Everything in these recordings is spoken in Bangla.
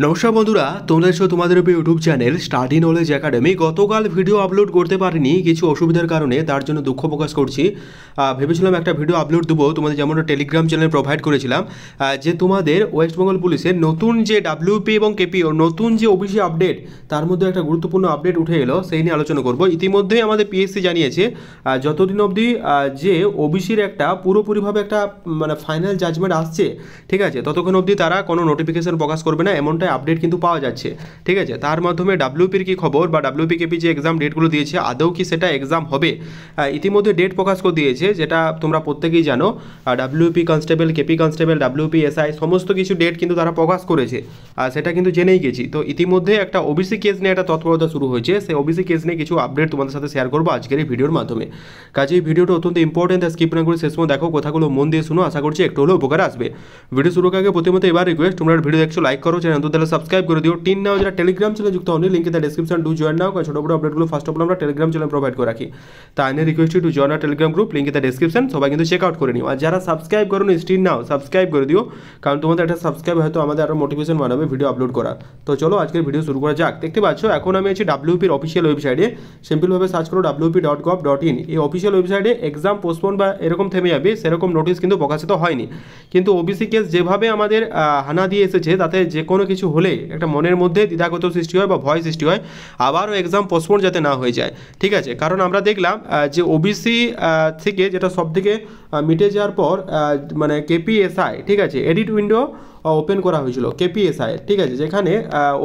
নমস্কার বন্ধুরা, তোমরা এসো তোমাদের YouTube channel study knowledge academy. গতকাল ভিডিও আপলোড করতে পারিনি কিছু অসুবিধার কারণে, তার জন্য দুঃখ প্রকাশ করছি। ভেবেছিলাম একটা ভিডিও আপলোড দেবো তোমাদের, যেমন টেলিগ্রাম চ্যানেল প্রোভাইড করেছিলাম, যে তোমাদের ওয়েস্ট বেঙ্গল পুলিশের নতুন যে ডাব্লিউপি এবং কেপি ও নতুন যে ওবিসি আপডেট, তার মধ্যে একটা গুরুত্বপূর্ণ আপডেট উঠে এলো, সেই নিয়ে আলোচনা করব। ইতিমধ্যেই আমাদের পিএসসি জানিয়েছে যতদিন অবধি যে ওবিসির একটা পুরোপুরিভাবে একটা মানে ফাইনাল জাজমেন্ট আসছে, ঠিক আছে, ততক্ষণ অবধি তারা কোনো নোটিফিকেশন প্রকাশ করবে না, এমনটাই আপডেট কিন্তু পাওয়া যাচ্ছে। ঠিক আছে, তার মাধ্যমে ডাব্লিউপির কি খবর বা ডাব্লিউপি কেপি যে এক্সাম ডেটগুলো দিয়েছে আদৌ কি সেটা এক্সাম হবে? ইতিমধ্যে ডেট প্রকাশ করে দিয়েছে, যেটা তোমরা প্রত্যেকেই জানো। WP constable, KP constable, WP SI সমস্ত কিছু ডেট কিন্তু তারা প্রকাশ করেছে, সেটা কিন্তু জেনেই গেছি। তো ইতিমধ্যে একটা ওবিসি কেস নিয়ে একটা তৎপরতা শুরু হয়েছে, সেই ওবিসি কেস নিয়ে কিছু আপডেট তোমাদের সাথে শেয়ার করবো আজকের এই ভিডিওর মাধ্যমে। কাজে এই ভিডিওটা অত্যন্ত ইম্পর্টেন্ট, স্কিপ না করে শেষ পর্যন্ত দেখো, কথাগুলো মন দিয়ে শুনো, আশা করছি একটু হলেও উপকার আসবে। ভিডিও শুরু আগে প্রতিমত এবার রিকোয়েস্ট, তোমরা ভিডিও দেখছো লাইক করো, চ্যানেল তাহলে সাবস্ক্রাইব করে দিও। টিন নাও যারা টেলিগ্রাম চ্যানেল যুক্ত হন, link in the description, do join now. ছোটো বড় আপডেটগুলো ফার্স্ট অফ অল আমরা টেলিগ্রাম চ্যানেল প্রোভাইড করে রাখি, তাই নিয়ে request to join our Telegram group, link in the description. সবাই কিন্তু চেক আউট করে নিও, আর যারা সাবস্ক্রাইব করো নি স্টিল নাও সাবস্ক্রাইব করে দিও, কারণ তোমাদের একটা সাবস্ক্রাইব হয়তো আমাদের আরও মোটিভেশন বানাবে ভিডিও আপলোড করা। তো চলো আজকের ভিডিও শুরু করা যাক। দেখতে পাচ্ছ এখন আমি আছি ডাব্লিউপির অফিসিয়াল ওয়েবসাইটে, সিম্পলভাবে সার্চ করো wp.gov.in। এই অফিসিয়াল ওয়েবসাইটে এক্সাম পোস্টপোন বা এরকম থেমে যাবে সেরকম নোটিশ কিন্তু প্রকাশিত হয়নি, কিন্তু ওবিসি কেস যেভাবে আমাদের হানা দিয়ে এসেছে, তাতে যে কোনো কিছু হলে একটা মনের মধ্যে দ্বিধাগত সৃষ্টি হয় বা ভয় সৃষ্টি হয়, আবারও এক্সাম পোস্টপোন যাতে না হয়ে যায়। ঠিক আছে, কারণ আমরা দেখলাম যে ওবিসি থেকে যেটা সব থেকে মিটে যাওয়ার পর মানে কেপিএসআই, ঠিক আছে, এডিট উইন্ডো ওপেন করা হয়েছিল কেপিএসআই, ঠিক আছে, যেখানে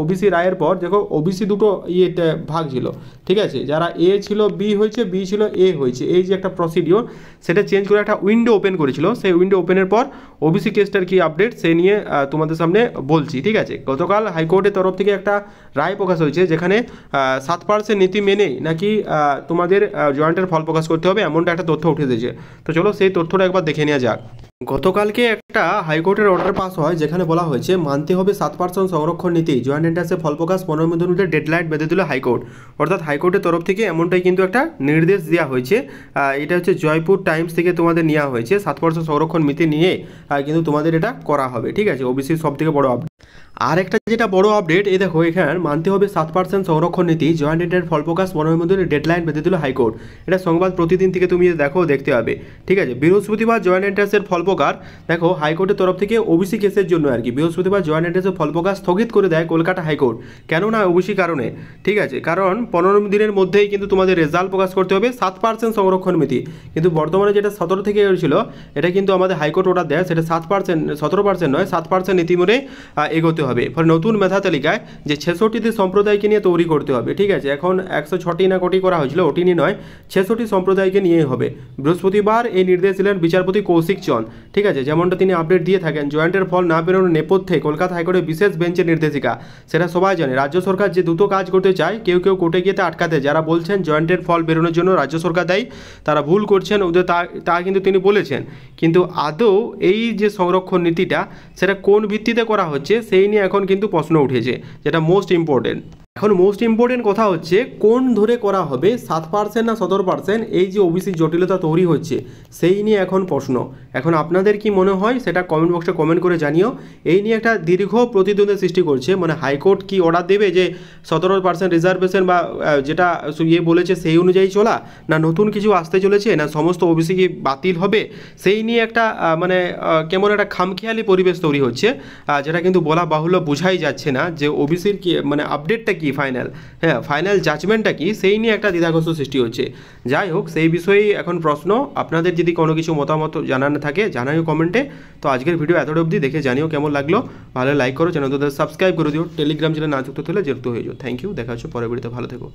ওবিসি রায়ের পর দেখো ওবিসি দুটো ইয়েতে ভাগ ছিল, ঠিক আছে, যারা এ ছিল বি হয়েছে, বি ছিল এ হয়েছে, এই যে একটা প্রসিডিওর সেটা চেঞ্জ করে একটা উইন্ডো ওপেন করেছিল। সেই উইন্ডো ওপেনের পর ওবিসি কেসটার কি আপডেট সে নিয়ে তোমাদের সামনে বলছি। ঠিক আছে, গতকাল হাইকোর্টের তরফ থেকে একটা রায় প্রকাশ হয়েছে, যেখানে 7% নীতি মেনেই নাকি তোমাদের জয়েন্টের ফল প্রকাশ করতে হবে, এমনটা একটা তথ্য উঠে এসেছে। তো চলো সেই তথ্যটা একবার দেখে নেওয়া যাক। গতকালকে একটা হাইকোর্টের অর্ডার পাস হয়, যেখানে বলা হয়েছে মানতে হবে 7% সংরক্ষণ নীতি, জয়েন্ট এন্ট্রান্সে ফল প্রকাশ 15 মিনিটের মধ্যে ডেডলাইন বেঁধে দিল হাইকোর্ট। অর্থাৎ হাইকোর্টের তরফ থেকে এমনটাই কিন্তু একটা নির্দেশ দেওয়া হয়েছে। এটা হচ্ছে জয়পুর টাইমস থেকে তোমাদের নেওয়া হয়েছে, 7% সংরক্ষণ নীতি নিয়ে কিন্তু তোমাদের এটা করা হবে। ঠিক আছে, ওবিসির সব থেকে বড় আপডেট। আর একটা যেটা বড় আপডেট, এই দেখো এখানে মানতে হবে 7% সংরক্ষণ নীতি, জয়েন্ট এন্ট্রান্স ফল প্রকাশ 15 মিনিটের মধ্যে ডেডলাইন বেঁধে দিল হাইকোর্ট। এটা সংবাদ প্রতিদিন থেকে তুমি দেখো, দেখতে হবে। ঠিক আছে, বৃহস্পতিবার জয়েন্ট এন্ট্রান্সের ফল প্রকাশ, দেখো হাইকোর্টের তরফ থেকে ওবিসি কেসের জন্য আর কি বৃহস্পতিবার জয়েন্ট এন্ট্রান্সের ফল প্রকাশ স্থগিত করে দেয় কলকাতা হাইকোর্ট। কেন না? ওবিসি কারণে। ঠিক আছে, কারণ 15 দিনের মধ্যেই কিন্তু তোমাদের রেজাল্ট প্রকাশ করতে হবে, 7% সংরক্ষণ নীতি। কিন্তু বর্তমানে যেটা 17 থেকে হয়েছিল, এটা কিন্তু আমাদের হাইকোর্ট অর্ডার দেয়, সেটা 7%, 17% নয়, 7% নীতি মেনে এগোতে হবে। ফলে নতুন মেধা তালিকায় যে 66টি সম্প্রদায়কে নিয়ে তৈরি করতে হবে। ঠিক আছে, এখন 106টি না কোটি করা হয়েছিল, ওটি নিয়ে নয়, 66টি সম্প্রদায়কে নিয়েই হবে। বৃহস্পতিবার এই নির্দেশ দিলেন বিচারপতি কৌশিক চন্দ। ঠিক আছে, যেমনটা তিনি আপডেট দিয়ে থাকেন, জয়েন্টের ফল না বেরোনোর নেপথ্যে কলকাতা হাইকোর্টের বিশেষ বেঞ্চের নির্দেশিকা, সেটা সবাই জানে। রাজ্য সরকার যে দ্রুত কাজ করতে চায়, কেউ কেউ কোর্টে গিয়ে আটকাতে, যারা বলছেন জয়েন্টের ফল বেরোনোর জন্য রাজ্য সরকার দায়ী, তারা ভুল করছেন, ওদের তা কিন্তু তিনি বলেছেন। কিন্তু আদৌ এই যে সংরক্ষণ নীতিটা, সেটা কোন ভিত্তিতে করা হচ্ছে সেই নিয়ে এখন কিন্তু প্রশ্ন উঠেছে, যেটা মোস্ট ইম্পর্টেন্ট। এখন মোস্ট ইম্পর্টেন্ট কথা হচ্ছে কোন ধরে করা হবে, 7% না 17%, এই যে ওবিসি জটিলতা তৈরি হচ্ছে সেই নিয়ে এখন প্রশ্ন। এখন আপনাদের কি মনে হয় সেটা কমেন্ট বক্সে কমেন্ট করে জানিও। এই নিয়ে একটা দীর্ঘ প্রতিদ্বন্দ্বের সৃষ্টি করছে, মানে হাইকোর্ট কি অর্ডার দেবে যে 17% রিজার্ভেশন বা যেটা বলেছে সেই অনুযায়ী চলা, না নতুন কিছু আসতে চলেছে, না সমস্ত ওবিসি কি বাতিল হবে, সেই নিয়ে একটা মানে কেমন একটা খামখেয়ালি পরিবেশ তৈরি হচ্ছে, যেটা কিন্তু বলা বাহুল্য, বোঝাই যাচ্ছে না যে ওবিসির কি মানে আপডেটটা কি ফাইনাল, হ্যাঁ ফাইনাল জাজমেন্টটা কি, সেই নিয়ে একটা দ্বিধাগ্রস্ত সৃষ্টি হচ্ছে। যাই হোক, সেই বিষয়েই এখন প্রশ্ন। আপনাদের যদি কোনো কিছু মতামত জানানো থাকে জানাইও কমেন্টে। তো আজকের ভিডিও এতটা অবধি, দেখে জানিও কেমন লাগলো। ভালো লাইক করো, চ্যানেল সাবস্ক্রাইব করে দিও, টেলিগ্রাম চ্যানেল না যুক্ত হলে যুক্ত হয়ে যাও। থ্যাংক ইউ, দেখা হচ্ছে পরের ভিডিওতে, ভালো থেকো।